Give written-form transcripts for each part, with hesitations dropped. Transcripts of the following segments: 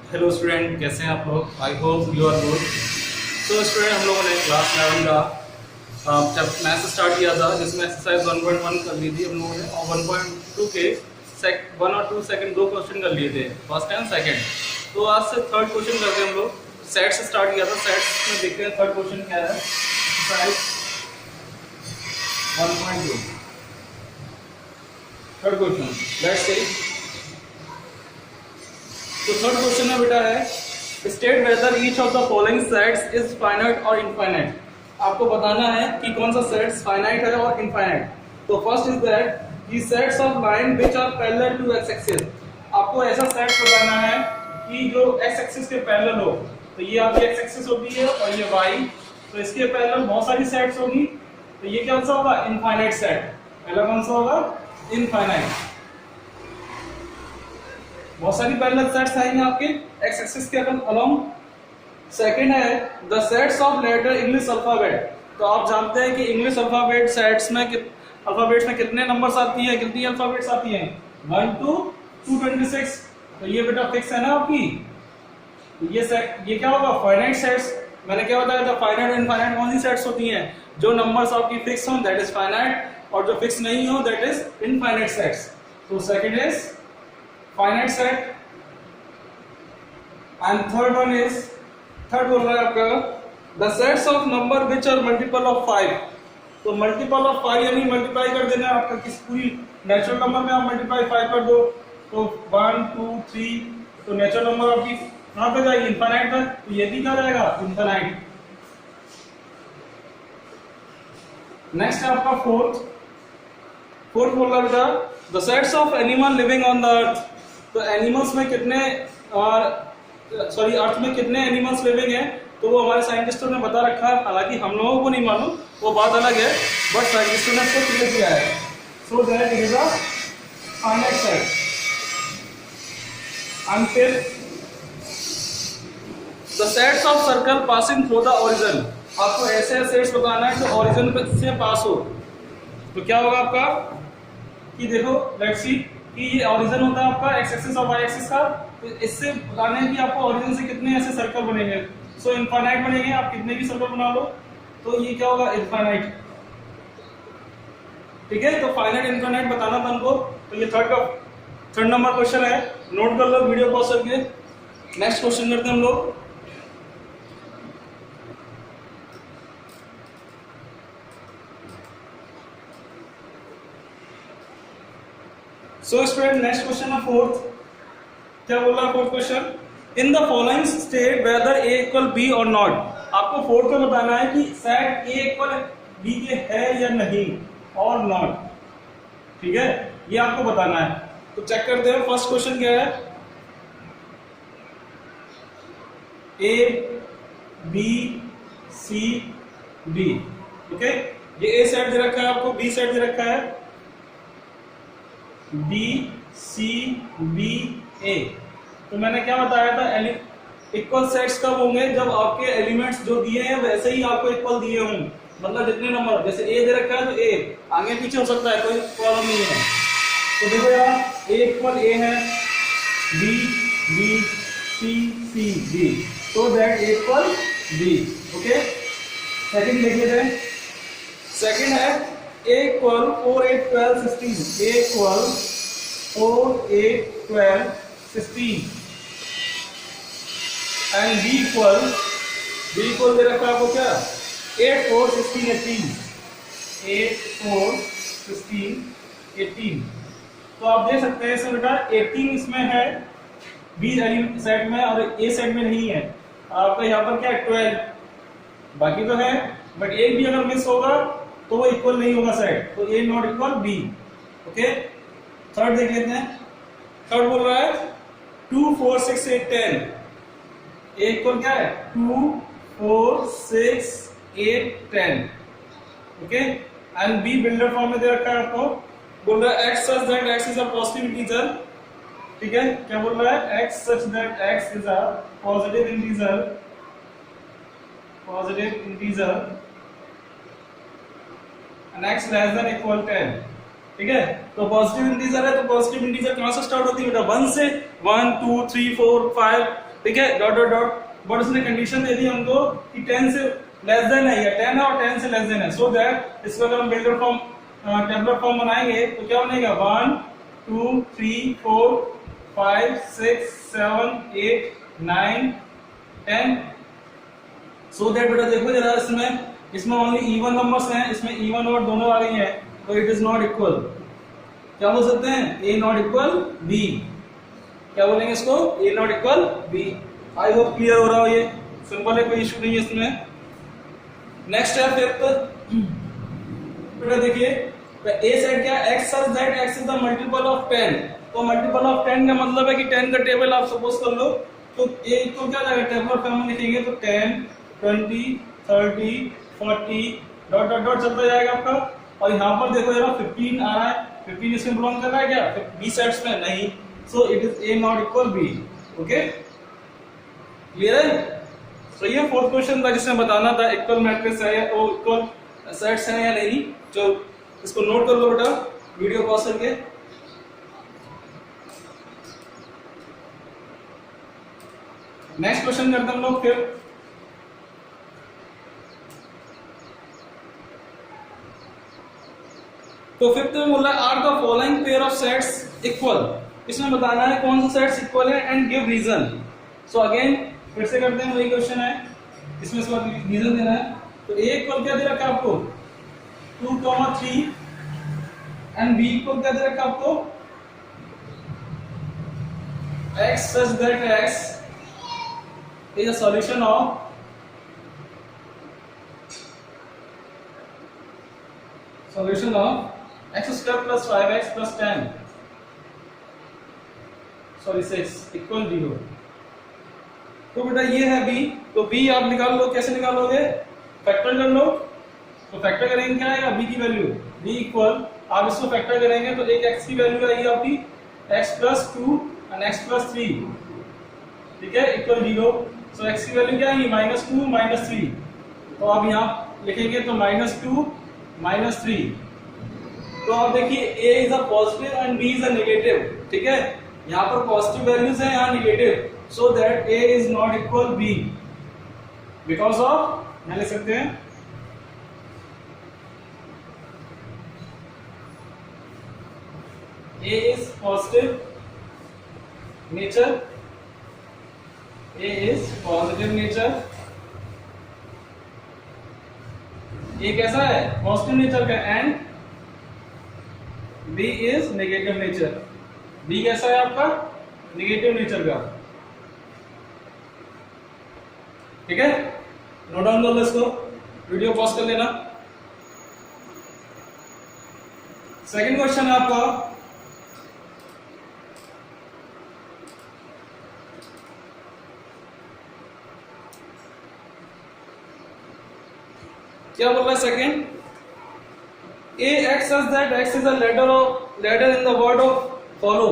Hello student, कैसे हैं आप लोग? I hope you are good. तो स्टूडेंट, हम लोगों ने क्लास 11 का जब मैथ स्टार्ट किया था, जिसमें एक्सरसाइज 1.1 कर ली थी हम लोगों ने, और 1.2 के 1 और 2 सेकंड दो क्वेश्चन कर लिए थे, फर्स्ट एंड सेकंड। तो आज से थर्ड क्वेश्चन करते हैं हम लोग। सेट से स्टार्ट किया था, सेट्स में देखते हैं थर्ड क्वेश्चन क्या है। Exercise 1.2 third question, let's see. तो थर्ड क्वेश्चन में बेटा है, state whether each of the following sets is finite और इनफाइनाइट। आपको बताना है कि कौन सा सेट्स फाइनाइट है और इनफाइनाइट। तो फर्स्ट इज दैट कि sets of line which are parallel to X axis. आपको ऐसा सेट्स बताना है कि जो एक्स एक्सिस के पैरेलल हो। तो ये आपकी एक्स एक्सिस होती है और ये वाई, तो इसके पैरेलल बहुत सारी सेट्स होगी। तो ये कौन सा होगा? Infinite set. पहला कौन सा होगा? इनफाइनाइट। बहुत सारी पैरेलल सेट्स आएंगे आपके एक्स एक्सिस के अलोंग। सेकंड है the sets of letter English alphabet. तो आप जानते हैं कि इंग्लिश अल्फाबेट सेट्स में अल्फाबेट्स में कितने नंबर्स आती हैं, कितनी अल्फाबेट्स आती हैं? 1 to 226। तो ये बेटा फिक्स है ना आपकी। तो ये क्या होगा? Finite sets. मैंने क्या बताया था? फाइनाइट और इनफाइनाइट कौन सी सेट्स होती हैं? जो नंबर्स आपकी फिक्स हो दैट इज फाइनाइट, और जो फिक्स नहीं हो दैट इज इनफाइनाइट सेट्स। तो second is finite set and third बोल रहा है आपका the sets of number which are multiple of 5। तो मल्टीपल ऑफ 5 यानी मल्टीप्लाई कर देना आपका किस पूरी नेचुरल नंबर में आप मल्टीप्लाई 5 कर दो। तो 1 2 3, तो नेचुरल नंबर आपकी कहां पे जाएगी? इनफाइनाइट तक। तो ये भी क्या जाएगा? इनफाइनाइट। नेक्स्ट है आपका फोर्थ बोल रहा है बेटा the sets of animal living on the earth. तो एनिमल्स में कितने अर्थ में कितने एनिमल्स लिविंग हैं? तो वो हमारे साइंटिस्टों ने बता रखा है, हालांकि हम लोगों को नहीं मालूम, वो बात अलग है, बट साइंटिस्टों ने इसको क्लियर किया है। So that it is a finite set. Until the sets of circle passing through the origin. आपको ऐसे सेट्स बताना है जो ओरिजिन से पास हो। तो क्या होगा आपका कि देखो, लेट्स सी कि ये ओरिजिन होता है आपका एक्स एक्सिस और वाई एक्सिस का। तो इससे बताना है कि आपको ओरिजिन से कितने ऐसे सर्कल बनेंगे। सो इनफाइनाइट बनेंगे, आप कितने भी सर्कल बना लो। तो ये क्या होगा? इनफाइनाइट। ठीक है, तो फाइनाइट इनफाइनाइट बताना था हमको। तो ये थर्ड नंबर क्वेश्चन है, नोट कर लो वीडियो पॉज करके। नेक्स्ट क्वेश्चन करते हैं हम लोग। सो स्टूडेंट, नेक्स्ट क्वेश्चन है फोर्थ। क्या बोल रहा है fourth question? In the following state whether A equal B or not. आपको फोर्थ में बताना है कि सेट ए इक्वल बी के है या नहीं, और नॉट। ठीक है, ये आपको बताना है। तो चेक करते हैं फर्स्ट क्वेश्चन क्या है। A B C D. Okay, ये ए सेट दे रखा है आपको, बी सेट दे रखा है, बी सी बी ए। तो मैंने क्या बताया था? इक्वल सेट्स कब होंगे? जब आपके एलिमेंट्स जो दिए हैं वैसे ही आपको इक्वल दिए हों। मतलब जितने नंबर, जैसे ए दे रखा है तो ए आगे पीछे हो सकता है, कोई प्रॉब्लम नहीं है। तो देखो यार, ए इक्वल ए है, B B C C D, तो that A equal B. Okay, second देख लेते हैं। सेकंड है a equal 4 8 12 16। a equal 4 8 12 16 and b equal दे रखा है आपको क्या? 8 4 16 18। 8 4 16 18। तो आप देख सकते हैं इसमें बेटा 18 इसमें है b सेट में और a सेट में नहीं है। आपका यहाँ पर क्या है? 12 बाकी तो है, बट एक भी अगर मिस होगा तो वो इक्वल नहीं होगा सेट। तो A not equal B. Okay, third देख लेते हैं। थर्ड बोल रहा है 2 4 6 8 10। ए इक्वल क्या है? 2 4 6 8 10। Okay, and B builder form में दे रखा है आपको। बोल रहा है x such that x is a positive integer. ठीक है, क्या बोल रहा है? X such that x is a positive integer and x less than equal 10। ठीक है, तो पॉजिटिव इंटीजर है, तो पॉजिटिव इंटीजर कहां से स्टार्ट होती है बेटा? 1 से। 1 2 3 4 5 ठीक है, डॉट डॉट डॉट, बट उसने कंडीशन दे दी हमको कि 10 से लेस देन है, या 10 है और 10 से लेस देन है, सो दैट इसको अगर हम बिल्डर फॉर्म टेबलर फॉर्म बनाएंगे तो क्या बनेगा 1 2 3 4 5 6 7 8 9 10, सो दैट बेटा देखो जरा इसमें ओनली इवन नंबर्स हैं, इसमें इवन और दोनों आ गई हैं, तो इट इज नॉट इक्वल। क्या बोल सकते हैं, ए नॉट इक्वल बी, क्या बोलेंगे इसको, A not equal B. I hope clear हो रहा हो, ये सिंपल है, कोई इशू नहीं है इसमें। नेक्स्ट है फिफ्थ, बेटा देखिए ए सेट क्या, x such that x is the multiple of 10, तो मल्टीपल ऑफ 10 का मतलब है कि 10 का टेबल आप सपोज कर लो, तो ए को क्या जाएगा टेबल फॉर्म में लिखेंगे तो 10 20 30 40 डॉट डॉट डॉट चलता जाएगा आपका, और यहाँ पर देखो जरा 15 आ रहा है, 15 इसमें बिलोंग कर रहा है क्या बी सेट्स में, नहीं, so it is A not equal B. Okay clear है, तो ये फोर्थ क्वेश्चन था जिसमें बताना था इक्वल मैट्रिक्स है या इक्वल सेट्स है या नहीं, जो इसको नोट कर लो बेटा वीडियो पॉज करके। नेक्स्ट क्वेश्चन करते हैं हम लोग फिर, तो फिफ्थ में बोला are the following pair of sets equal, इसमें बताना है कौन सा सेट्स इक्वल है and give reason. So again फिर से करते हैं, वही क्वेश्चन है, इसमें इसका रीजन देना है। तो ए इक्वल क्या दे रखा है आपको 2, 3 एंड बी इक्वल क्या दे रखा है आपको x such that x is a solution of x square plus 5x plus 10 sorry 6 equal 0। तो बेटा ये है b, तो b आप निकाल लो, कैसे निकालोगे, फैक्टर कर लो, तो फैक्टर करेंगे क्या आएगा b की वैल्यू, b इक्वल आप इसको फैक्टर करेंगे तो एक x की वैल्यू आएगी आपकी x plus 2 and x plus 3, ठीक है, इक्वल 0। सो x की वैल्यू क्या आएगी -2 -3, तो आप यहाँ लिखेंगे तो -2 -3, तो आप देखिए a is a positive and b is a negative, ठीक है, यहाँ पर पॉजिटिव वैल्यूज है, यहाँ negative, so that a is not equal b because of, यहाँ लिख सकते हैं a is positive nature, a is positive nature, a कैसा है पॉजिटिव नेचर का, and b is negative nature, b कैसा है आपका नेगेटिव नेचर का, ठीक है, नोट डाउन कर लो इसको, वीडियो पॉज कर लेना। सेकंड क्वेश्चन है आपका, क्या बोल रहा है second, A x such that x is a letter in the word of follow,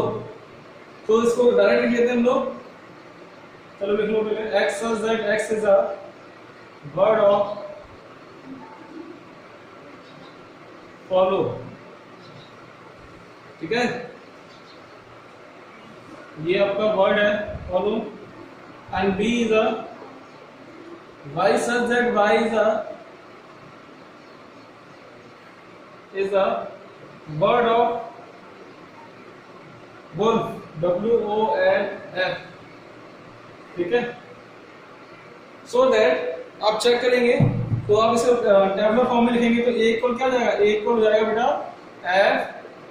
तो इसको डायरेक्ट लिख लेते हैं हम लोग, चलो लिख लो पहले, x such that x is a word of follow, ठीक है, ये आपका वर्ड है follow, and B is a y such that y is a word of wolf, WOLF, ठीक है, सो दैट आप चेक करेंगे तो आप इसे टेबलर फॉर्म में लिखेंगे तो ए इक्वल क्या जाएगा, ए इक्वल हो जाएगा बेटा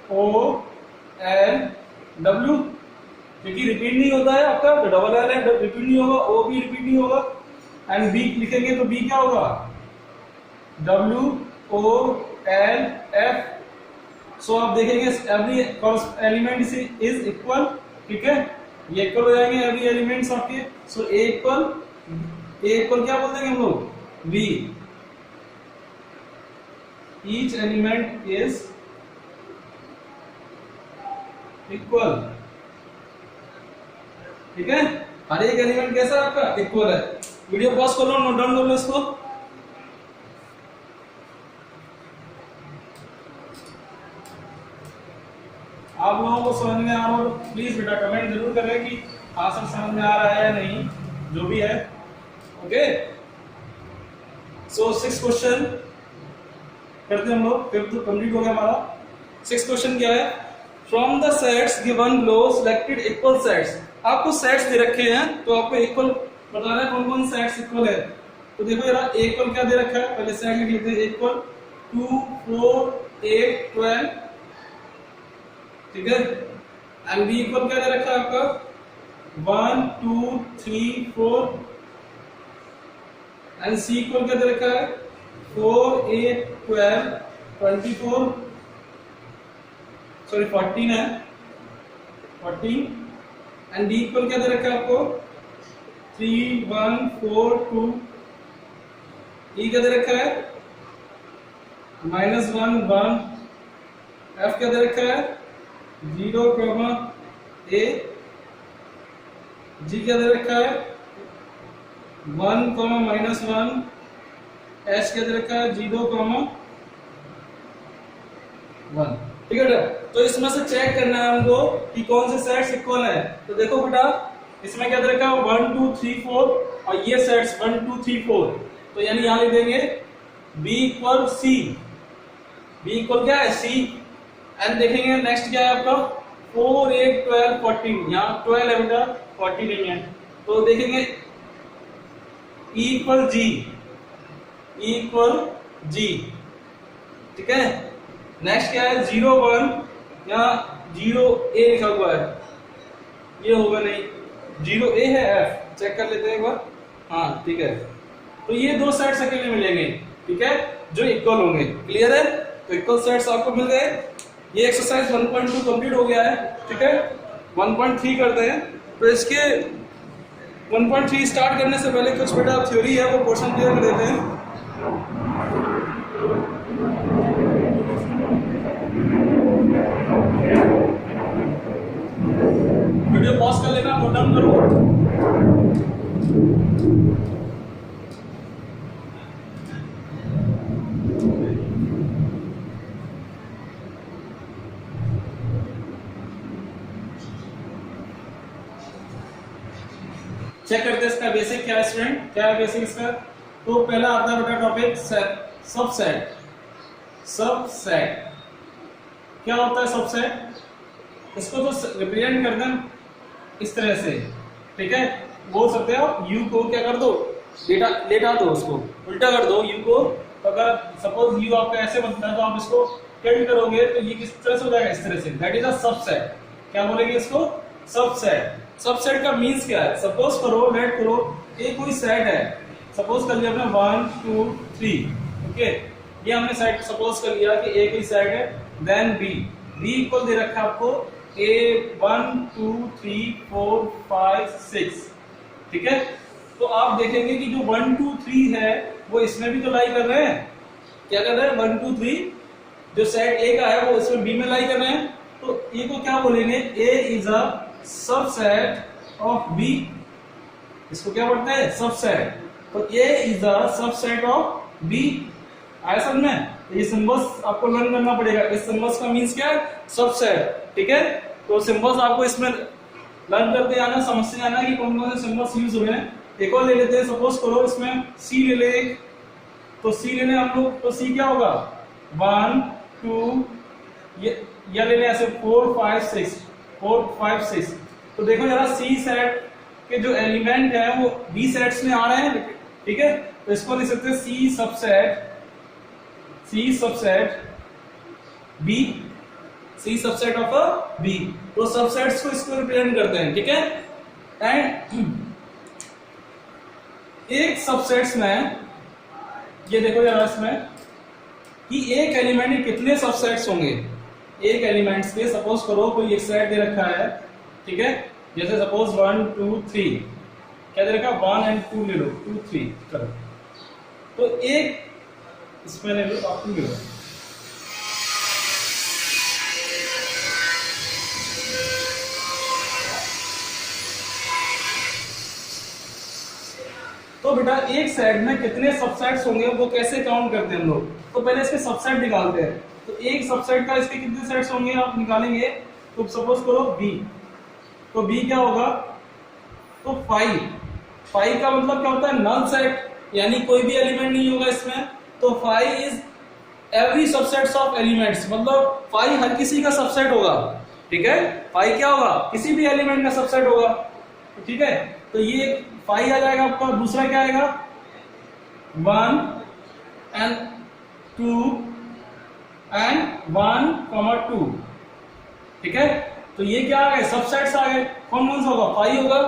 FOLW, क्योंकि रिपीट नहीं होता है आपका, तो डबल एल है, रिपीट नहीं होगा, ओ भी रिपीट नहीं होगा, एंड बी लिखेंगे तो बी क्या होगा WOLF। सो आप देखेंगे एवरी एलिमेंट इज इक्वल, ठीक है, ये इक्वल हो जाएंगे एवरी एलिमेंट्स आपके, सो ए इक्वल क्या बोलते हैं हम लोग B, each element is equal, ठीक है, हर एक एलिमेंट कैसा है आपका इक्वल है। वीडियो पॉज कर लो, नोट डाउन कर लो इसको, आप लोगों को समझ में आ रहा हो प्लीज बेटा कमेंट जरूर करें कि आंसर समझ में आ रहा है या नहीं, जो भी है। ओके, सो 6 क्वेश्चन करते हैं हम लोग, फिर तो कंप्लीट हो गया हमारा। 6 क्वेश्चन क्या है, from the sets given low selected equal sets. आपको सेट्स दे रखे हैं तो आपको इक्वल बताना है कौन कौन सेट्स इक्वल है। तो देखो यार, इक्वल क्या दे रखा है, पहले सेट लिख लेते हैं। इक्वल 2 4 8 12, ठीक है। एंड बी इक्वल क्या दे रखा है आपका 1 2 3 4, एंड सी इक्वल क्या दे रखा है 4 8 12 24, सॉरी 14 है 14, एंड डी इक्वल क्या दे रखा है आपको 3 1 4 2, ई क्या दे रखा है -1 1, एफ क्या दे रखा है 0 ए, जी क्या दे रखा है 1 -1, एच क्या दे रखा है 0 1, ठीक है। तो इसमें से चेक करना है हमको कि कौन से सेट्स इक्वल है। तो देखो बेटा, इसमें क्या दे रखा है 1 2 3 4, और ये सेट्स 1 2 3 4, तो यानी यहां लिख देंगे B equal C, B equal क्या है सी। एंड देखेंगे नेक्स्ट क्या है आपका 4 8 12 14, यहाँ 12 है बेटा 14 नहीं है, तो देखेंगे E इक्वल जी, E इक्वल जी, ठीक है। नेक्स्ट क्या है 0 1, यहाँ 0 ए लिखा हुआ है, ये होगा नहीं, 0 ए है एफ, चेक कर लेते हैं एक बार, हाँ ठीक है। तो ये दो सेट्स अकेले मिलेंगे, ठीक है, जो इक्वल होंगे। क्लियर है, तो इक्वल सेट्स आपको मिल गए। ये एक्सरसाइज 1.2 कंप्लीट हो गया है, ठीक है। 1.3 करते हैं। तो इसके 1.3 स्टार्ट करने से पहले कुछ बेटा थ्योरी है वो क्वेश्चन क्लियर कर देते हैं। वीडियो पॉज कर लेना, नोट डाउन करो। चेक करते हैं इसका बेसिक क्या है स्टूडेंट, क्या है बेसिक इसका। तो पहला आता है बेटा टॉपिक सबसेट। सबसेट क्या होता है सबसेट, इसको तो रिप्रेजेंट करते हैं इस तरह से, ठीक है। बोल सकते हो u को क्या कर दो, लेटा दो, उसको उल्टा कर दो u को। तो अगर सपोज u आपका ऐसे बनता है तो आप इसको टिल्ट करोगे तो ये किस तरह से हो जाएगा, इस तरह से। That is a subset. क्या बोलेंगे इसको, सबसेट। सबसेट का मींस क्या है, सपोज करो, लेट करो ये कोई सेट है, सपोज कर लिया हमने 1 2 3, ओके। ये हमने सेट सपोज कर लिया कि ए कोई सेट है, देन बी इक्वल दे रखा है आपको ए 1 2 3 4 5 6, ठीक है। तो आप देखेंगे कि जो 1 2 3 है वो इसमें भी तो लाई कर रहे हैं। क्या कर रहे हैं 1 2 3, जो सेट ए का है वो इसमें बी में लाई कर रहे हैं। तो ए को क्या बोलेंगे, A is a subset of B. इसको क्या बोलते हैं, सबसेट। तो A is a subset of B. आया समझ में, ये सिंबल्स आपको लर्न करना पड़ेगा। इस सिंबल्स का मींस क्या है, सबसेट, ठीक है। तो सिंबल्स आपको इसमें लर्न करते आना, समझते आना कि कौन कौन से सिंबल्स यूज हुए हैं। एक और ले लेते हैं, सपोज करो इसमें सी ले ले, तो सी लेने हम लोग, तो सी क्या होगा 1 2, ये ले लें ऐसे 4 5 6 4 5 6। तो देखो जरा सी सेट के जो एलिमेंट है वो बी सेट्स में आ रहे हैं, ठीक है। तो इसको लिख सकते हैं C subset B, C subset of a B. तो सबसेट्स को इसको रिप्रेजेंट करते हैं, ठीक है। एंड एक सबसेट्स में ये देखो यार इसमें कि एक एलिमेंट के कितने सबसेट्स होंगे। एक एलिमेंट्स के सपोज करो कोई एक सेट दे रखा है, ठीक है। जैसे सपोज 1 2 3, क्या दे रखा है 1 एंड 2 ले लो, 2 3 करो। तो एक इसमें ले लो, आप 2 ले लो। तो बेटा एक सेट में कितने सबसेट्स होंगे वो कैसे काउंट करते हैं हम लोग। तो पहले इसके सबसेट निकालते हैं। तो एक सबसेट का इसके कितने सेट्स होंगे आप निकालेंगे। तो सपोज करो बी, तो बी क्या होगा तो फाइव का मतलब क्या होता है, नल सेट, यानी कोई भी एलिमेंट नहीं होगा इसमें। तो five is every subsets of elements, मतलब फाइव हर किसी का सबसेट होगा, ठीक है। फाइव क्या होगा, किसी भी एलिमेंट का सबसेट होगा, ठीक है। तो ये फाइव आ जाएगा आपका। दूसरा क्या आएगा, 1 and 2 and 1, 2, ठीक है। तो ये क्या आ गए, सबसेट्स आ गए। कौन कौन सा होगा, फाइव होगा।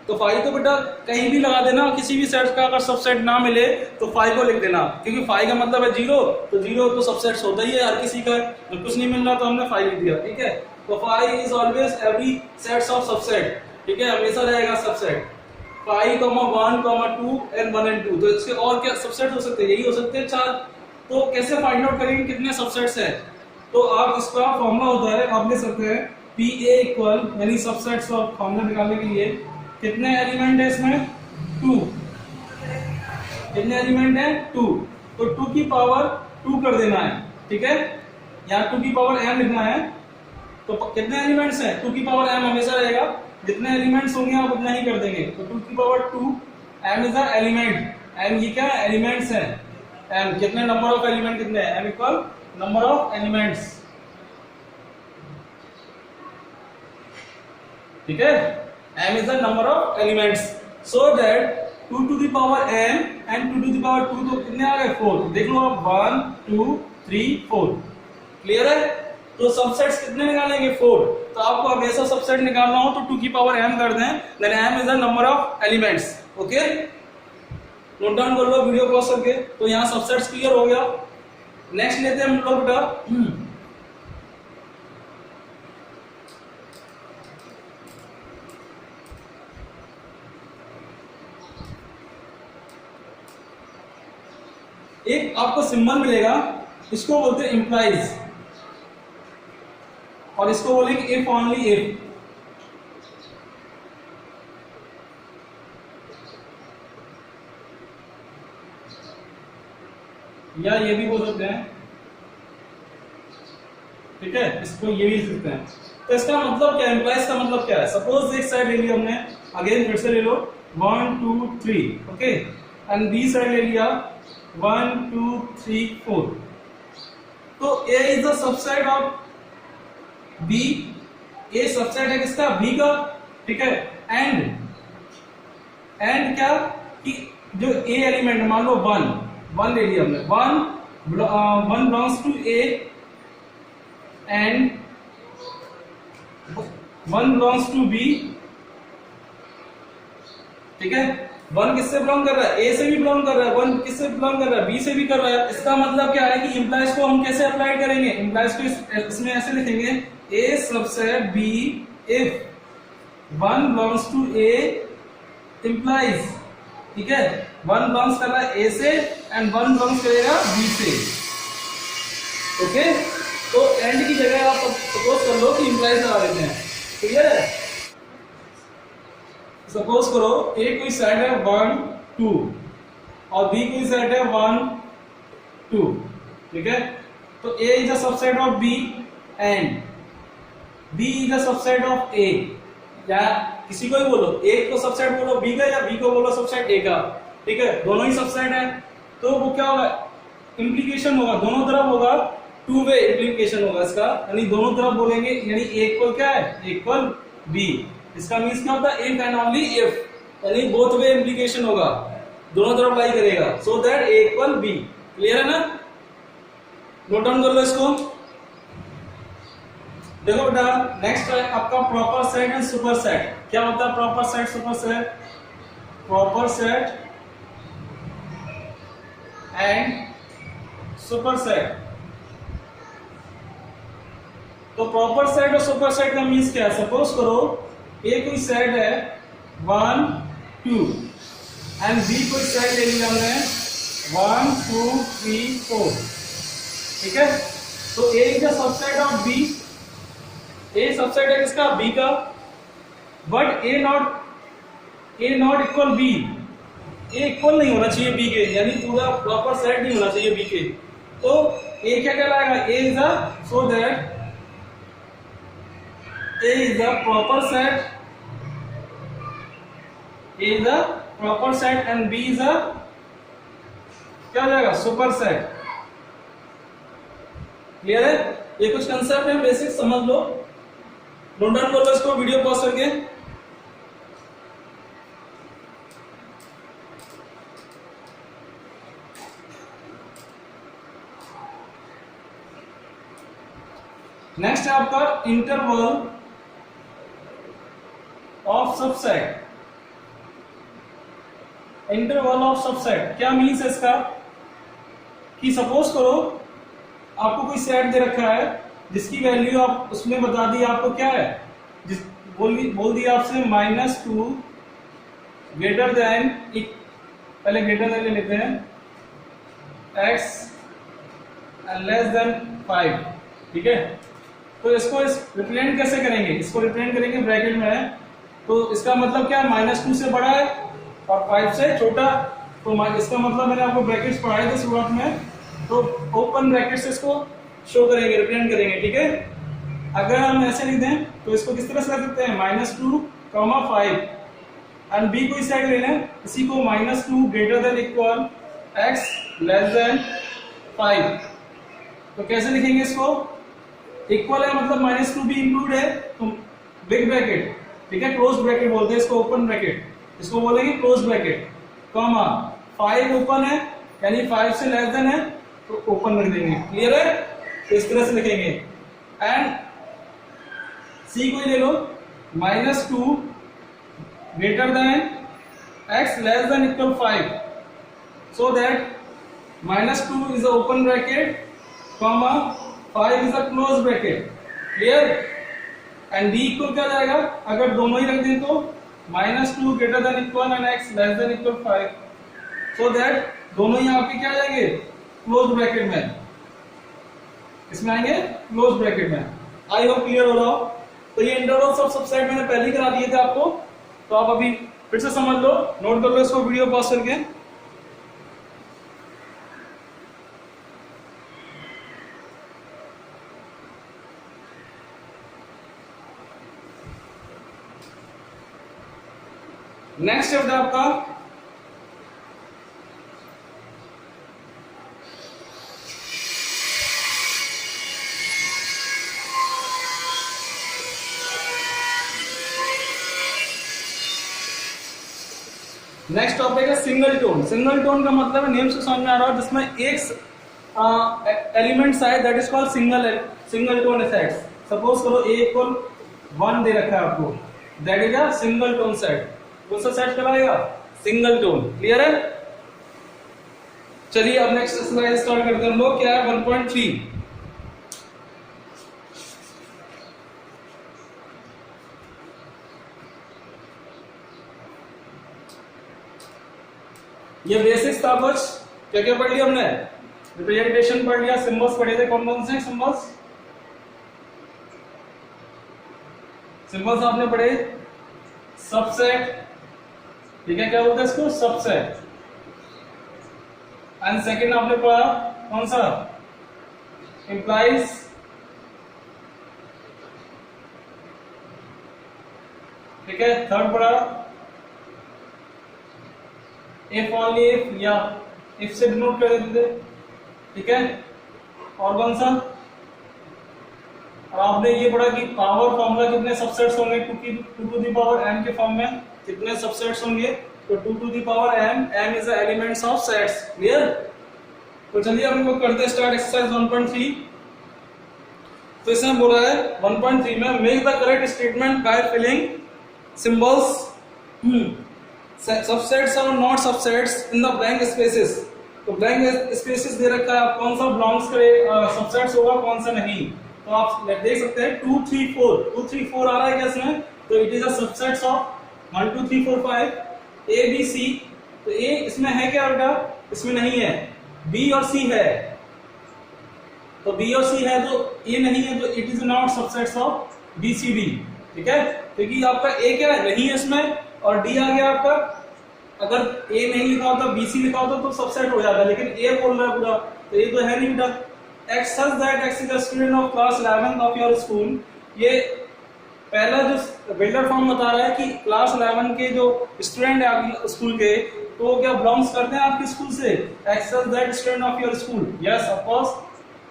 तो फाइव तो बेटा कहीं भी लगा देना, किसी भी सेट का अगर सबसेट ना मिले तो फाइव को लिख देना, क्योंकि फाइव का मतलब है जीरो, तो जीरो तो सबसेट्स होता ही है हर किसी का। तो कुछ नहीं मिल रहा तो हमने फाइव लिख दिया, ठीक है। तो five is always every sets of subset, ठीक है, हमेशा रहेगा सबसेट। 5, 1, 2 and 1 and 2। तो इसके और क्या सबसेट हो सकते हैं, यही हो सकते हैं 4। तो कैसे फाइंड आउट करेंगे कितने सबसेट्स हैं, तो आप इसका फॉर्मूला होता है, आप ले सकते हैं PA इक्वल, यानी सबसेट्स ऑफ फॉर्मूला निकालने के लिए कितने एलिमेंट है इसमें, 2। कितने एलिमेंट है, 2। तो 2 की पावर 2 कर देना है, ठीक है। यहाँ 2 की पावर m लिखना है। तो कितने एलिमेंट्स हैं, 2 की पावर m हमेशा रहेगा, जितने एलिमेंट्स होंगे आप उतना ही कर देंगे। तो 2 की power 2, m is the element, m ये क्या है, एलिमेंट्स है। m कितने, नंबर ऑफ एलिमेंट कितने हैं, m equal number of elements, ठीक है। m is the number of elements, so that 2 to the power m and 2 to the power 2 तो कितने आ गए, 4। देख लो आप, 1, 2, 3, 4, क्लियर है। तो सबसेट्स कितने निकालेंगे, 4। तो आपको हमेशा सबसेट निकालना हो तो 2 की पावर m कर दें, then m is the number of elements, okay. Note down कर लो वीडियो पॉज करके। तो यहाँ सबसेट्स क्लियर हो गया। नेक्स्ट लेते हैं हम लोग बेटा एक आपको सिंबल मिलेगा, इसको बोलते हैं इंप्लाइज, और इसको बोलेंगे इफ ओनली इफ। या ये भी बोल सकते हैं, ठीक है, इसको ये भी लिख सकते हैं। तो इसका मतलब क्या है, इंप्लाइज का मतलब क्या है। सपोज एक साइड ले लिया हमने, अगेन फिर से ले लो 1, 2, 3, ओके, एंड बी साइड ले लिया 1, 2, 3, 4। तो A is the subset of B, A subset है किसका, B का, ठीक है। एंड क्या कि जो A एलिमेंट, मान लो 1 ले लिया हमने, 1 belongs to A and 1 belongs to B, ठीक है। 1 किससे बिलोंग कर रहा है, A से भी बिलोंग कर रहा है, 1 किससे बिलोंग कर रहा है, B से भी कर रहा है। इसका मतलब क्या है कि इंप्लाइज को हम कैसे अप्लाई करेंगे, इंप्लाइज को इसमें ऐसे लिखेंगे, A subset B if 1 belongs to A implies, ठीक है। 1 बिलोंग्स कर रहा है A से एंड 1 बिलोंग्स करेगा B से, ओके। तो एंड की जगह आप सपोज कर लो कि इंप्लाइज लगा देते हैं, क्लियर है। सपोज करो A कोई सेट है 1, 2 और B कोई सेट है 1, 2, ठीक है। तो A is a subset of B and B is a subset of A, या किसी को ही बोलो, A को सबसेट बोलो B का, या B को बोलो सबसेट A का, ठीक है। दोनों ही सबसेट है, तो वो क्या होगा, इंप्लीकेशन होगा, दोनों तरफ होगा, 2 वे इंप्लीकेशन होगा इसका, यानी दोनों तरफ बोलेंगे, यानी A इक्वल क्या है, इक्वल B। इसका मीन्स क्या होता है, इफ एंड ओनली इफ, यानी बोथ वे इंप्लीकेशन होगा, दोनों तरफ अप्लाई करेगा, so that A equal B, clear है ना। नोट डाउन कर लो इसको। देखो बेटा नेक्स्ट है आपका proper set and super set. क्या होता है proper set, super set, proper set and super set. तो प्रॉपर सेट और सुपर सेट का मीन्स क्या है, सपोज करो A कोई सेट है 1, 2 एंड B कोई सेट ले लिया हमने 1, 2, 3, 4, ठीक है। तो A is the subset of B, A subset है किसका, B का, but A not equal B, A equal नहीं होना चाहिए B के, यानी पूरा प्रॉपर सेट नहीं होना चाहिए B के। तो A क्या कहलाएगा, A is a, so that A is a proper set A is a proper set and B is a क्या हो जाएगा सुपर सेट। क्लियर है? ये कुछ कंसेप्ट है बेसिक समझ लो, नोट डाउन कर लो इसको वीडियो पॉज करके। नेक्स्ट है आपका interval of subset. Interval of subset क्या मीन्स है इसका कि सपोज करो आपको कोई सेट दे रखा है जिसकी वैल्यू आप उसमें बता दी आपको क्या है, जिस बोल दिया आपसे -2 ग्रेटर देन, पहले ग्रेटर देन ले लेते हैं x एंड लेस देन 5। ठीक है, तो इसको रिप्रेजेंट कैसे करेंगे, इसको रिप्रेजेंट करेंगे ब्रैकेट में है, तो इसका मतलब क्या है -2 से बड़ा है और 5 से छोटा, तो इसका मतलब मैंने आपको ब्रैकेट्स पढ़ाए थे शुरुआत में, तो ओपन ब्रैकेट से इसको शो करेंगे, रिप्रेजेंट करेंगे। ठीक है, अगर हम ऐसे लिख दें तो इसको किस तरह से लिख सकते हैं -2, 5 एंड बी को इस साइड ले लें, इसी को -2 greater than equal x less than 5। तो कैसे लिखेंगे इसको, इक्वल है मतलब -2 भी इंक्लूड है तो बिग ब्रैकेट, ठीक है, क्लोज ब्रैकेट बोलते हैं इसको, ओपन ब्रैकेट इसको बोलेंगे क्लोज ब्रैकेट, कॉमा 5 ओपन है यानी 5 से लेस देन है तो ओपन रख देंगे। क्लियर है? तो इस तरह से लिखेंगे एंड सी को ही ले लो -2 greater than x less than equal 5, so that -2 is a open bracket comma 5 is a close bracket. Clear? And D equal क्या जाएगा, अगर दोनों ही रख दें तो -2 greater than equal and x less than equal 5, so that दोनों ही आपके क्या जाएंगे क्लोज ब्रैकेट में, इसमें आएंगे क्लोज ब्रैकेट में। आई होप क्लियर हो रहा हो। तो ये इंटरवल्स ऑफ सबसेट मैंने पहले ही करा दिए थे आपको, तो आप अभी फिर से समझ लो, नोट कर लो इसको वीडियो पॉज करके। नेक्स्ट शब्द है आपका नेक्स्ट टॉपिक है सिंगल टोन। सिंगल टोन का मतलब है नेम से समझ में आ रहा है जिसमें एक एलिमेंट्स आए, that is called single tone sets. Suppose करो a इक्वल 1 दे रखा है आपको, that is a single tone set. कौन सा सेट कराएगा, सिंगल टोन। क्लियर है? चलिए अब नेक्स्ट एक्सरसाइज स्टार्ट करते हैं हम लोग। क्या है 1.3, ये बेसिक्स था कुछ, क्या क्या पढ़ लिया हमने, रिप्रेजेंटेशन पढ़ लिया, सिंबल्स पढ़े थे, कौन कौन से सिंबल्स आपने पढ़े, सबसेट, ठीक है, क्या बोलते हैं इसको, सबसेट। एंड सेकंड आपने पढ़ा कौन सा, इंप्लाइज, ठीक है। थर्ड पढ़ा इफ ओनली इफ, या इफ से डिनोट कर देते थे, ठीक है। और कौन सा, और आपने ये पढ़ा कि पावर फॉर्मूला कितने सबसेट्स होंगे, 2 टू द पावर n के फॉर्म में कितने सबसेट्स होंगे, तो 2 to the power m is the elements of sets. Clear? तो चलिए हम लोग करते हैं स्टार्ट एक्सरसाइज 1.3। तो इसमें बोला है 1.3 में make the correct statement by filling symbols subsets और not subsets in the blank spaces. तो ब्लैंक स्पेसेस दे रखा है, आप कौन सा बिलोंग्स करे सबसेट्स होगा, कौन सा नहीं। तो आप देख सकते हैं 2 3 4 आ रहा है क्या इसमें, तो it is a subsets of 1 2 3 4 5 A B C। तो A इसमें है क्या बेटा, इसमें नहीं है, B और C है, तो B और C है तो A नहीं है, तो it is not subsets of B C D। ठीक है, क्योंकि आपका A क्या है, नहीं है इसमें, और D आ गया आपका, अगर A नहीं लिखा होता B C लिखा होता तो सबसेट हो जाता, लेकिन A बोल रहा है पूरा, तो ये तो है नहीं बेटा। X such that X is a student of class 11th of your school। ये पहला जो बिल्डर फॉर्म बता रहा है कि क्लास 11 के जो स्टूडेंट है आपके स्कूल के, तो वो क्या बिलोंग्स करते हैं आपके स्कूल से, x is that student of your school, yes of course.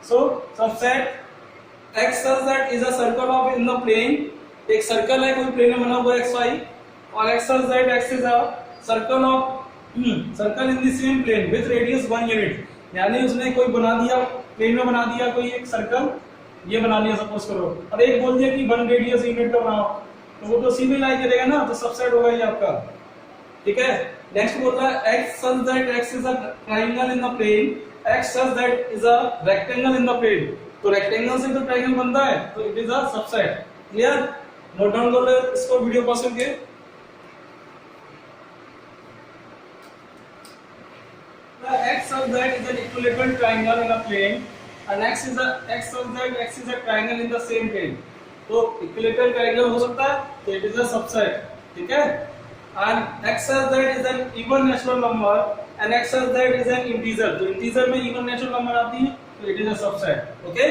So subset x is that is a circle of in the plane, एक सर्कल है कोई प्लेन में बना हुआ एक्स वाई, और x is that x is a circle of circle in the same plane with radius 1 unit, यानी उसने कोई बना दिया प्लेन में बना दिया कोई एक सर्कल, ये बना लिया सपोज करो, और एक बोल दिया कि 1 रेडियस यूनिट का बनाओ, तो वो तो सी में लाई करेगा ना, तो सबसेट होगा ये आपका, ठीक है। नेक्स्ट बोल रहा है x such that x is a triangle in the plane, x such that is a rectangle in the plane, तो रेक्टेंगल से तो ट्रायंगल बनता है, तो it is a subset. Clear, note down कर लो इसको वीडियो पॉज करके। X such that is an equilateral triangle in a plane, and x such that x is a triangle in the same plane, तो equilateral triangle हो सकता है, तो it is a subset, ठीक है। and x such that is an even natural number and x such that is an integer, तो integer में even natural number आती है, तो it is a subset, okay।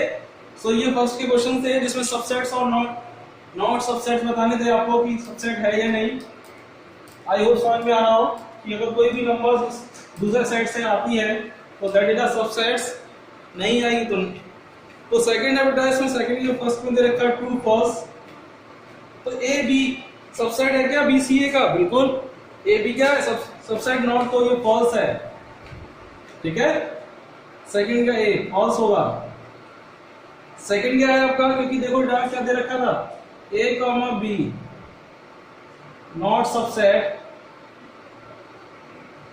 so ये फर्स्ट के question थे जिसमें सबसेट्स और नॉट सबसेट्स बताने थे आपको कि सबसेट है या नहीं। आई होप समझ में आ रहा हो कि अगर कोई भी नंबर दूसरे साइड से आती है तो दैट इज अ सबसेट्स, नहीं आई तो सेकंड है बेटा, इसमें सेकंड के फर्स्ट में दे रखा है ट्रू फॉल्स, तो ए बी सबसेट है क्या बी सी ए का, बिल्कुल ए बी क्या है सबसेट नॉट, तो ये फॉल्स है, ठीक है। सेकंड का ए फॉल्स होगा। सेकंड क्या है आपका, क्योंकि देखो डायरेक्ट क्या दे रखा था A comma B not subset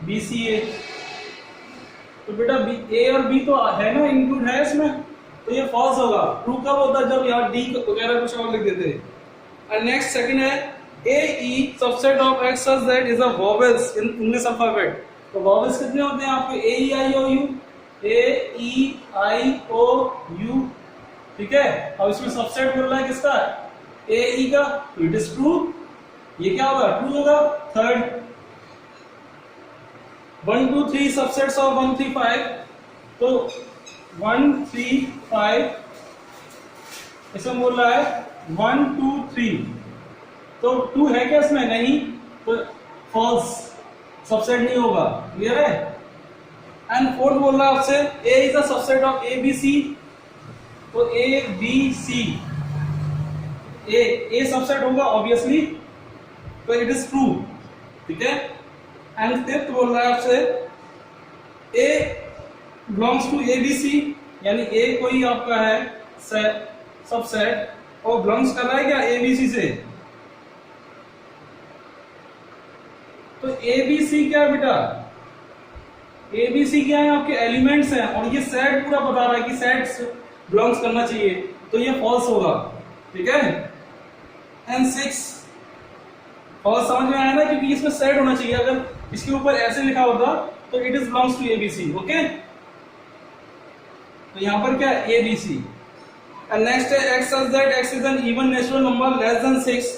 BCA, तो बेटा ए और बी तो है ना, इंक्लूड है इसमें, तो ये फॉल्स होगा। ट्रू कब होता है, जब यहाँ डी वगैरह कुछ और लिख देते हैं। एंड नेक्स्ट सेकंड है A E subset of X such that is a vowels in English alphabet, तो वोवेल्स कितने होते हैं आपके ए ई आई ओ you, A E I O you, ठीक है। अब इसमें सबसेट बोल रहा है किसका, ए ई का, तो इट इज ट्रू, ये क्या होगा ट्रू होगा। थर्ड 1 2 3 सबसेट्स ऑफ 1 3 5, तो 1 3 5 इसमें बोल रहा है 1 2 3, तो 2 है क्या इसमें, नहीं, तो फॉल्स, सबसेट नहीं होगा। क्लियर है। एंड फोर्थ बोल रहा है आपसे A is a subset of A B C, तो A B C A subset होगा ऑब्वियसली, तो इट इज ट्रू, ठीक है। एंड फिफ्थ बोल रहा है आपसे A belongs to A B C, यानी ए कोई आपका है सबसेट और बिलोंग्स कर रहा है क्या ए बी सी से, तो ए बी सी क्या है बेटा, ए बी सी क्या है आपके एलिमेंट्स हैं, और ये सेट पूरा बता रहा है कि सेट बिलोंग्स करना चाहिए, तो ये फॉल्स होगा, ठीक है। एंड 6 फॉल्स समझ में आया ना, क्योंकि इसमें सेट होना चाहिए, अगर इसके ऊपर ऐसे लिखा होता तो it is belongs to ABC, okay. तो यहां पर क्या है एबीसी। एंड नेक्स्ट है x such that x is an even natural number less than 6,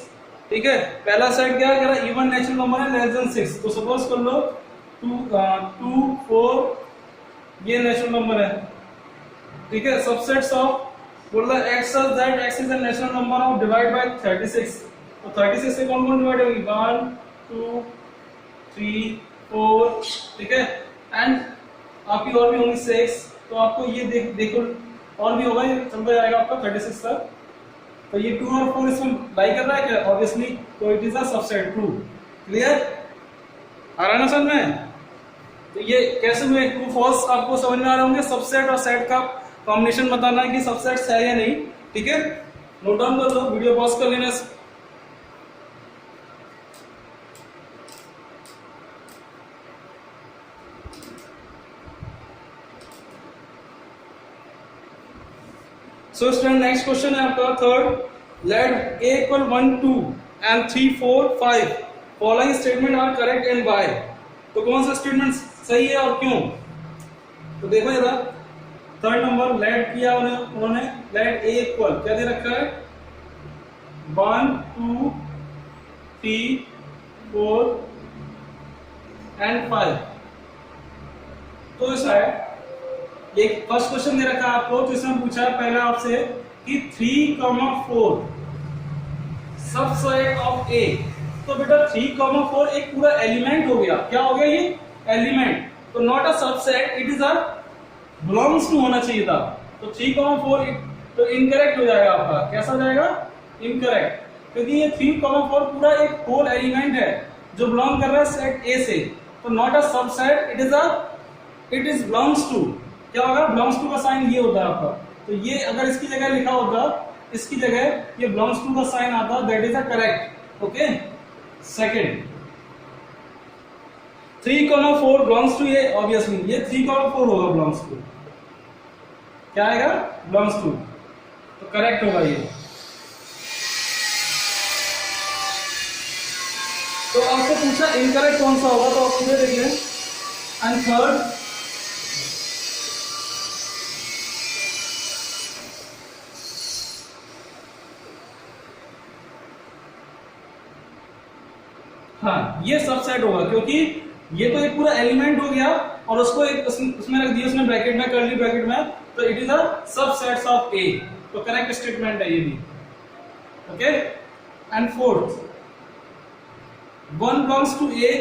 ठीक है। पहला सेट क्या है, इवन नेचुरल नंबर है लेस देन 6, तो सपोज कर लो 2 4 ये नेचुरल नंबर है, ठीक है। सबसेट्स ऑफ बोल रहा है x such that x is N natural number of divide by 36, तो 36 से कौन कौन डिवाइड होगी 1 2 3 4, ठीक है। एंड आपकी और भी होंगी 6, तो आपको ये देखो और भी होगा, ये चलता जाएगा आपका 36 तक, तो ये 2 और 4 इसमें लाई कर रहा है क्या ऑब्वियसली, तो it is a subset true. Clear, आ रहा है ना समझ में। तो ये कैसे हुए ट्रू फॉल्स आपको समझ में आ रहे होंगे, सबसेट और सेट का कॉम्बिनेशन बताना है कि सबसेट है या नहीं, ठीक है। नोट डाउन कर लो, वीडियो पॉज कर लेना। सो स्टूडेंट नेक्स्ट क्वेश्चन है आपका third, let a equal 1 2 and 3 4 5 following statement are correct and why, तो कौन सा स्टेटमेंट सही है और क्यों। तो देखो जरा थर्ड नंबर लेट किया उन्होंने लेट a इक्वल क्या दे रखा है 1 2 3 4 and 5, तो ऐसा है एक फर्स्ट क्वेश्चन दे रखा है आपको, तो इसमें पूछा है पहला आपसे कि 3 4 सबसेट ऑफ ए। तो बेटा 3,4 एक पूरा एलिमेंट हो गया। क्या हो गया ये? एलिमेंट। तो not a subset, it is a belongs to होना चाहिए था। तो 3,4 तो इनकरेक्ट हो जाएगा आपका। कैसा हो जाएगा? इनकरेक्ट, क्योंकि ये 3,4 पूरा एक होल एलिमेंट है जो बिलोंग कर रहा है सेट ए से। तो not a subset, it is belongs to. क्या होगा? बिलोंग्स टू का साइन ये होता है आपका। तो ये अगर इसकी जगह लिखा होता, इसकी जगह ये बिलोंग्स टू का साइन आता, that is a correct. Okay. Second 3,4 belongs to ये, ऑब्वियसली ये 3,4 होगा बिलोंग्स टू। क्या आएगा? Belongs to. तो करेक्ट होगा ये। तो आपसे पूछा इनकरेक्ट कौन सा होगा, तो आप मुझे देखिए। एंड थर्ड हाँ, ये सबसेट होगा, क्योंकि ये तो एक पूरा एलिमेंट हो गया और उसको एक उसमें रख दिया उसने ब्रैकेट में, कर्ली ब्रैकेट में। तो it is a subsets of A. तो करेक्ट स्टेटमेंट है ये भी। Okay. And fourth 1 belongs to A,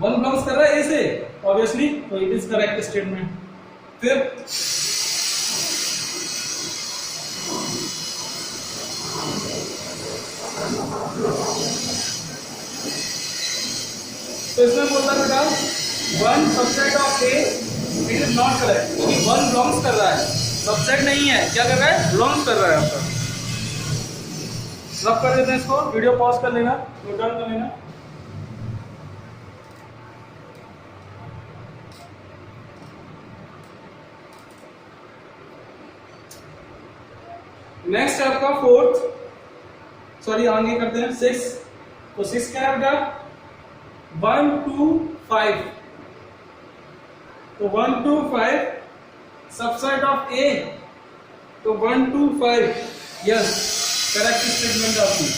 1 belongs कर रहा है ए से ऑब्वियसली, तो it is correct statement. Fifth तो इसमें बोलता है बेटा 1 subset of A, it is not correct, क्योंकि 1 बिलोंग्स कर रहा है, सबसेट नहीं है। क्या कर रहा है? बिलोंग्स कर रहा है आपका। रब कर देते हैं इसको, वीडियो पॉज कर लेना, नोट डाउन कर लेना। नेक्स्ट है आपका फोर्थ, सॉरी आगे करते हैं 6। तो 6 क्या है बेटा? 1 2 5। तो 1 2 5 सबसेट ऑफ ए। तो 1 2 5 यस, करेक्ट स्टेटमेंट आपकी।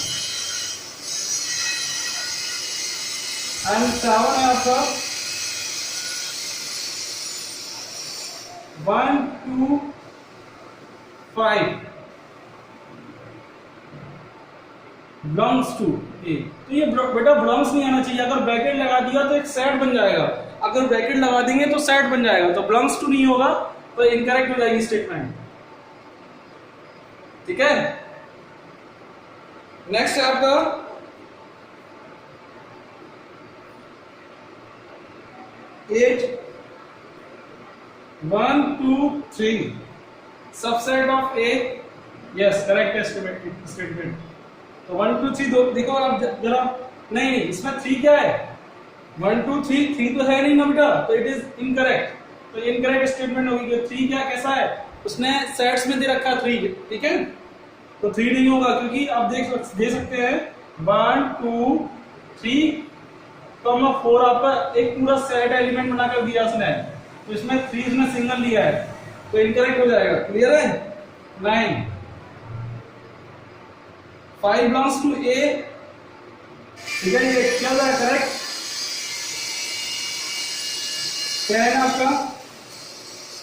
एंड 7 है आपका 1 2 5 बिलोंग्स टू ए। तो ये बेटा बिलोंग्स नहीं आना चाहिए। अगर ब्रैकेट लगा दिया तो एक सेट बन जाएगा, अगर ब्रैकेट लगा देंगे तो सेट बन जाएगा। तो बिलोंग्स टू नहीं होगा, तो इनकरेक्ट हो जाएगी स्टेटमेंट। ठीक है। नेक्स्ट है आपका 8 1 2 3 subset of A. Yes, correct statement. तो 1 2 3 दो देखो आप जरा, नहीं इसमें 3 क्या है? 1 2 3 तो है नहीं ना बेटा, तो इट इज इनकरेक्ट। तो इनकरेक्ट स्टेटमेंट होगी कि 3 क्या कैसा है? उसने सेट्स में दे रखा 3, ठीक है। तो 3 नहीं होगा, क्योंकि आप दे सकते हैं 1 2 3 4 आपका एक पूरा सेट एलिमेंट बनाकर दिया उसने। तो इसमें 3 इसने सिंगल लिया है, तो इनकरेक्ट हो जाएगा। क्लियर है? 9 5 बिलोंग्स टू ए। ठीक है, ये क्या होगा? करेक्ट। क्या है आपका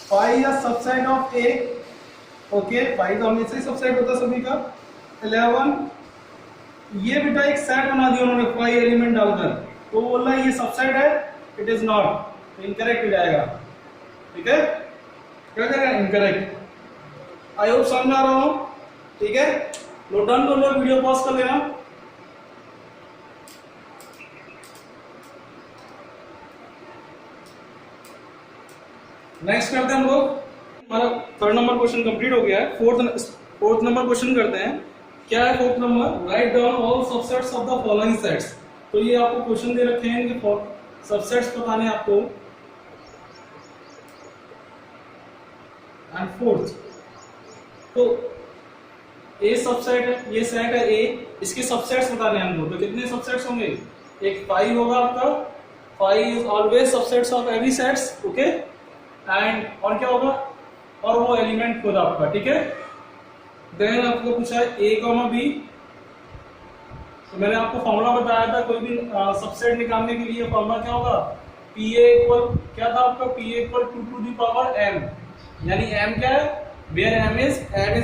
5 या सबसेट ऑफ ए। ओके, 5 तो हमेशा ही सबसेट होता है सभी का। 11 ये बेटा एक सेट बना दिया उन्होंने 5 एलिमेंट डालकर, तो बोल रहा है ये सबसेट है, इट इज नॉट, तो इनकरेक्ट हो जाएगा। ठीक है, क्या जाएगा? इनकरेक्ट। आई होप समझ आ रहा हूं। ठीक है, नोट डाउन कर लो, वीडियो पॉज कर लेना। नेक्स्ट करते हैं हम लोग, हमारा 3rd नंबर क्वेश्चन कंप्लीट हो गया है। 4th नंबर क्वेश्चन करते हैं। क्या है 4th number? Write down all subsets of the following sets. तो ये आपको क्वेश्चन दे रखे हैं, इनके सबसेट्स बताने आपको। एंड 4th तो ए सबसेट है, ये सेट है ए, इसके सबसेट्स बताने हैं हमको। तो कितने सबसेट्स होंगे? एक 5 होगा आपका। 5 is always subsets of every sets. Okay, and और क्या होगा? और वो एलिमेंट खुद आपका। ठीक है। देन आपको पूछा है ए कॉमा बी। तो मैंने आपको फॉर्मूला बताया था, कोई भी सबसेट निकालने के लिए फॉर्मूला क्या होगा? पी ए इक्वल क्या था आपका? P A equal 2 to the power m, यानी m क्या है? Where m is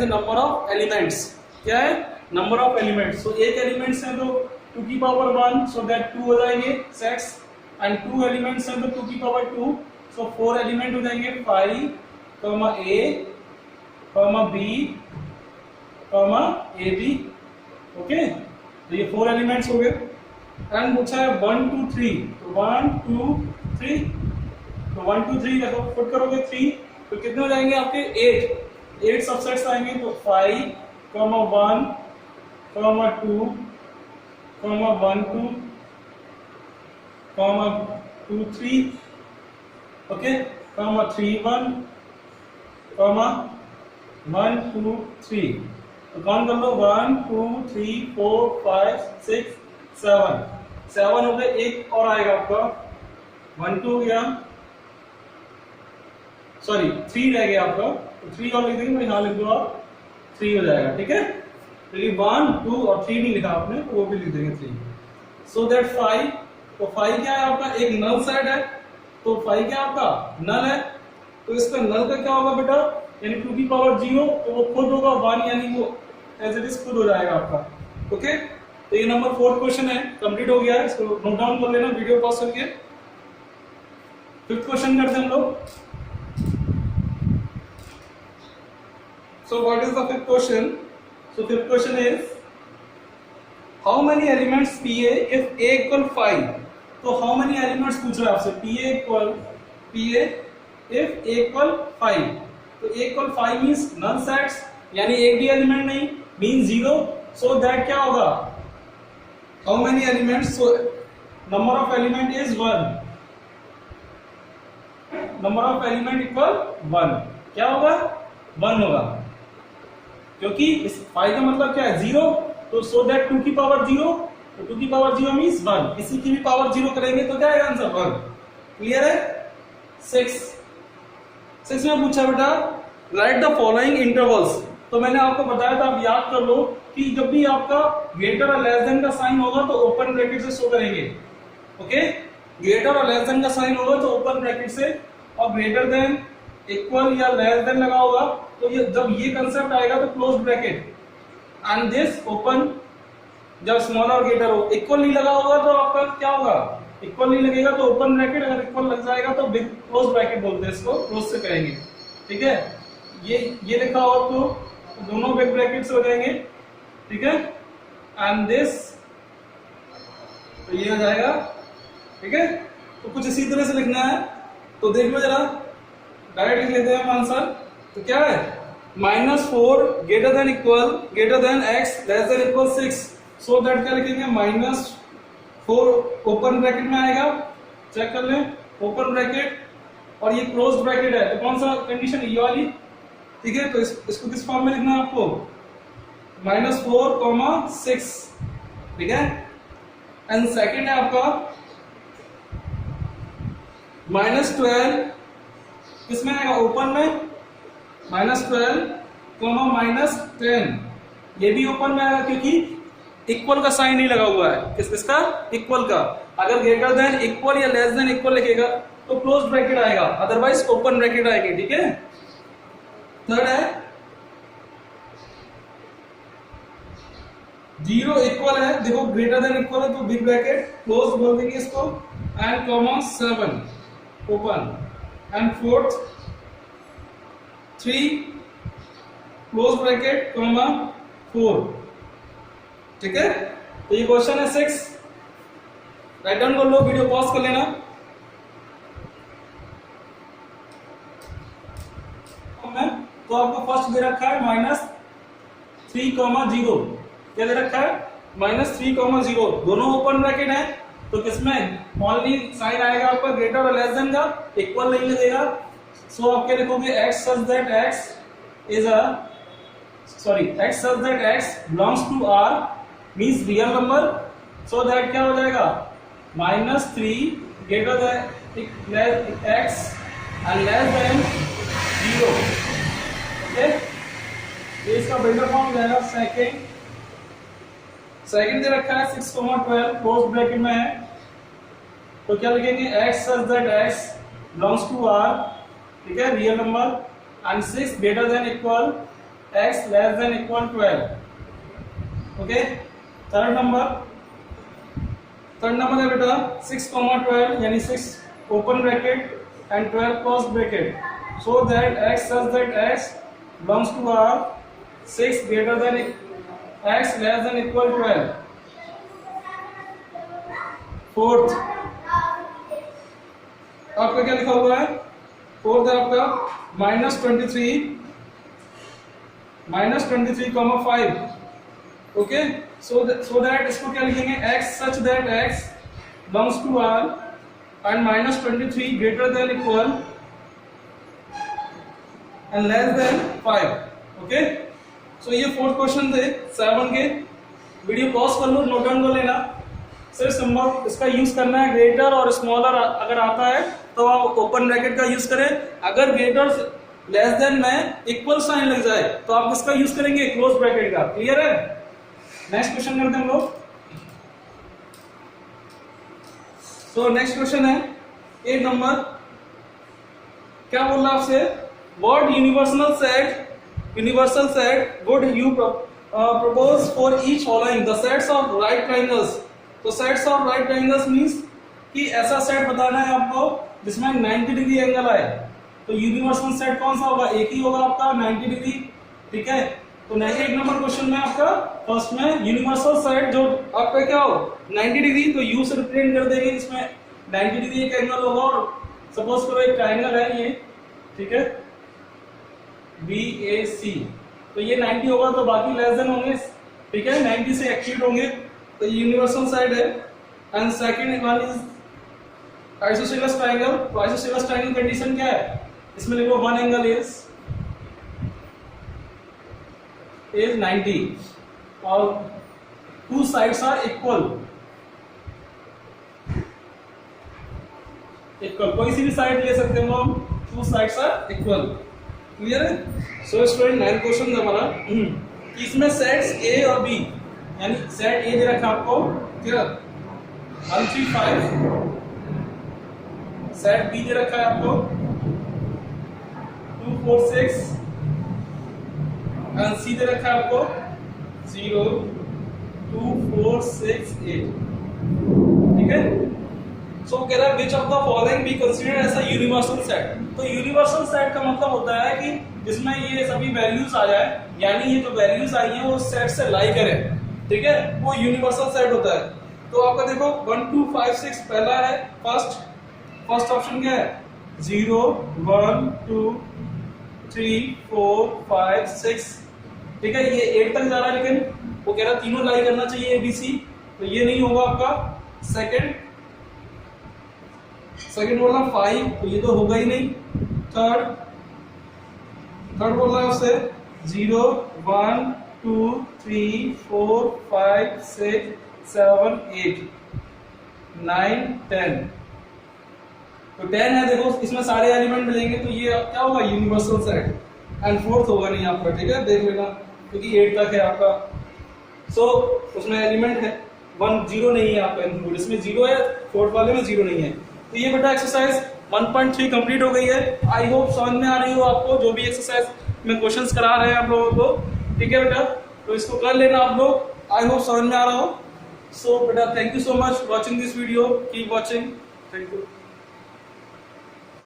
a number of elements। क्या है? नंबर ऑफ एलिमेंट्स, सो एक एलिमेंट्स है तो 2 की पावर 1, सो दैट 2 हो जाएंगे सेट्स, एंड 2 एलिमेंट्स हैं तो 2 की पावर 2, सो 4 एलिमेंट हो जाएंगे 5, A, B, A B. Okay, तो ये 4 एलिमेंट्स हो गए। एंड पूछा है 1 2 3, तो 1 2 3, तो 1 2 3 देखो पुट करोगे 3 तो कितने हो जाएंगे आपके 8 सबसेट्स आएंगे, तो 5, 1, 2, 1 2, 2 3, ओके, 3 1, 1 2 3, तो काउंट कर लो 1 2 3 4 5 6 7 हो गए। एक और आएगा आपका 1 2 हो गया, सॉरी 3 रह गया आपका, तो 3 और लिख देंगे, तो यहाँ लिख दो आप 3 हो जाएगा। ठीक है, तो ये 1 2 और 3 नहीं लिखा आपने, तो वो भी लिख देंगे 3। सो दैट 5, तो 5 क्या है आपका, एक नल सेट है, तो 5 क्या आपका नल है, तो इसका नल का क्या होगा बेटा, यानी 2 की पावर 0, तो वो खुद होगा 1, यानी वो एज इट इज खुद हो जाएगा आपका। ओके, तो ये नंबर 4 क्वेश्चन है, कंप्लीट हो गया है, इसको नोट डाउन कर लेना वीडियो पॉज करके। 5th क्वेश्चन करते हैं हम लोग। So what is the 5th question? So 5th question is how many elements PA if A equal 5, तो हाउ मेनी एलिमेंट्स पूछ रहा है आपसे, PA इफ A इक्वल 5, तो A equal 5 means null sets, यानी एक भी एलिमेंट नहीं, मींस 0, सो दैट क्या होगा, how many elements, so number of element is 1, number of element equal 1, क्या होगा 1 होगा, क्योंकि इस 5 का मतलब क्या है 0, तो सो दैट 2 की पावर 0, तो 2 की पावर 0 मींस 1, किसी की भी पावर 0 करेंगे तो क्या आएगा आंसर 1। क्लियर है? 6 में पूछा बेटा राइट द फॉलोइंग इंटरवल्स, तो मैंने आपको बताया था, आप याद कर लो कि जब भी आपका ग्रेटर और लेस देन का साइन होगा तो ओपन ब्रैकेट से शो करेंगे। ओके, ग्रेटर और लेस देन का साइन होगा तो ओपन ब्रैकेट से, और ग्रेटर देन, इक्वल या लेस देन लगा होगा तो ये जब ये कंसेप्ट आएगा तो close bracket, and this open, जब स्मॉल और ग्रेटर हो। इक्वल नहीं लगा होगा तो आपका क्या होगा, इक्वल नहीं लगेगा तो ओपन ब्रैकेट, अगर इक्वल लग जाएगा तो बिग क्लोज ब्रैकेट बोलते हैं इसको, क्लोज से करेंगे। ठीक है, ये लिखा हो तो दोनों बिग ब्रैकेट से हो जाएंगे। ठीक है, एंड दिस, तो ये हो जाएगा। ठीक है, तो कुछ इसी तरह से लिखना है, तो देख लो जरा, डायरेक्ट लिख लेते हैं हम आंसर। तो क्या है, -4 greater than equal, greater than x less than equal 6, so that क्या लिखेंगे, -4 ओपन ब्रैकेट में आएगा, चेक कर लें, ओपन ब्रैकेट, और ये क्लोज ब्रैकेट है, तो कौन सा कंडीशन, ये वाली। ठीक है, तो इसको किस फॉर्म में लिखना है आपको, -4, 6। ठीक है, एंड सेकेंड है आपका -12, किसमें आएगा, ओपन में, -12, -10, ये भी ओपन में आएगा क्योंकि इक्वल का साइन नहीं लगा हुआ है, किसका, इक्वल का। अगर ग्रेटर देन इक्वल या लेस देन इक्वल लिखेगा तो क्लोज ब्रैकेट आएगा, अदरवाइज ओपन ब्रैकेट आएगी। ठीक है, थर्ड है 0 इक्वल है, देखो ग्रेटर देन इक्वल है तो बिग ब्रैकेट, क्लोज बोल देंगे इसको, and 7 open, and fourth 3 close bracket, 4। ठीक है, तो ये क्वेश्चन है 6, राइट डाउन कर लो, वीडियो पॉज कर लेना। तो आपको फर्स्ट दे रखा है -3, 0, क्या दे रखा है, -3, 0, दोनों ओपन ब्रैकेट है, तो किसमें ओनली साइन आएगा आपका ग्रेटर और लेस देन का, इक्वल नहीं लगेगा, सो आप क्या लिखोगे, x such that x belongs to R means real number, so that क्या हो जाएगा, -3 greater than x and less than 0। Okay, तो इसका बिल्डर फॉर्म हो जाएगा, सेकंड दे रखा है 6, 12 क्लोज ब्रैकेट में है, तो क्या लिखेंगे, x such that x belongs to R, ठीक है, real number, and 6 greater than equal x less than equal 12। Okay. Third number है बेटा 6,12 यानी 6 open bracket and 12 close bracket, so that x such that x belongs to R 6 greater than x less than equal 12। Fourth आपका क्या लिखा हुआ है, fourth है आपका -23,5। ओके, सो दैट इसको क्या लिखेंगे, x such that x belongs to R and -23 greater than equal and less than 5। Okay, सो ये फोर्थ क्वेश्चन थे 7 के। वीडियो पॉज कर लो, नोट डाउन कर लेना। सिर्फ सिंबल इसका यूज करना है, ग्रेटर और स्मॉलर अगर आता है तो आप ओपन ब्रैकेट का यूज करें, अगर ग्रेटर लेस देन में इक्वल साइन लग जाए तो आप इसका यूज करेंगे क्लोज ब्रैकेट का। क्लियर है? नेक्स्ट क्वेश्चन करते हैं हम लोग। सो नेक्स्ट क्वेश्चन है 8 नंबर। क्या बोल रहा है आपसे, what universal set would you propose for each following the sets of right triangles। तो sets of right triangles means कि ऐसा सेट बताना है आपको जिसमें 90 डिग्री एंगल आए। तो यूनिवर्सल सेट कौन सा होगा, एक ही होगा आपका 90 डिग्री। ठीक है, तो 1 नंबर क्वेश्चन में आपका फर्स्ट में यूनिवर्सल सेट जो आपका क्या हो 90 डिग्री, तो यू से रिप्रेजेंट कर देंगे, इसमें 90 डिग्री एक एंगल होगा और सपोज करो एक ट्रायंगल है ये, ठीक है, BAC, तो ये 90 होगा तो बाकी लेस देन होंगे, ठीक है, 90 से एक्सीड होंगे, तो यूनिवर्सल साइड है। And second one is isosceles triangle. तो आइसोसेलेस ट्रायंगल कंडीशन क्या है, इसमें लिखो वन एंगल इज 90 और टू साइड्स आर इक्वल। कोई सी भी साइड ले सकते हैं हम, two sides are equal. Clear है? सो स्टूडेंट 9 क्वेश्चन हमारा, इसमें सेट्स A और B, यानी सेट ए दे रखा आपको क्या 1 3 5, सेट बी दे रखा है आपको 2 4 6 एंड सी दे रखा है आपको 0 2 4 6 8। ठीक है, सो कह रहा है which of the following be considered as a universal set. तो यूनिवर्सल सेट का मतलब होता है कि जिसमें ये सभी वैल्यूज आ जाए, यानी ये जो वैल्यूज आई हैं वो सेट से लाई करें, ठीक है, वो यूनिवर्सल सेट होता है। तो आपका देखो 1 2 5 6 पहला है, फर्स्ट ऑप्शन क्या है 0 1 2 3 4 5 6, ठीक है, ये 8 तक जा रहा है, लेकिन वो कह रहा है तीनों लाई करना चाहिए ABC, तो ये नहीं होगा आपका। सेकंड बोला 5, तो ये तो होगा ही नहीं। थर्ड बोल रहा है उससे 0 1 2 3 4 5 6 7 8 9 10, तो 10 है, देखो इसमें सारे एलिमेंट मिलेंगे, तो ये क्या होगा यूनिवर्सल सेट। एंड फोर्थ होगा नहीं आपका, ठीक है, देख लेना, क्योंकि 8 तक है आपका। सो उसमें एलिमेंट है 1 0 नहीं है आपका इंक्लूड, इसमें 0 है, फोर्थ वाले में 0 नहीं है। तो ये बेटा एक्सरसाइज 1.3 कंप्लीट हो गई है। आई होप समझ में आ रही हो आपको जो भी एक्सरसाइज में क्वेश्चंस करा रहे हैं आप लोगों को, ठीक है बेटा, तो इसको कर लेना आप लोग, आई होप समझ में आ रहा हो। सो बेटा thank you so much watching this video, keep watching, thank you.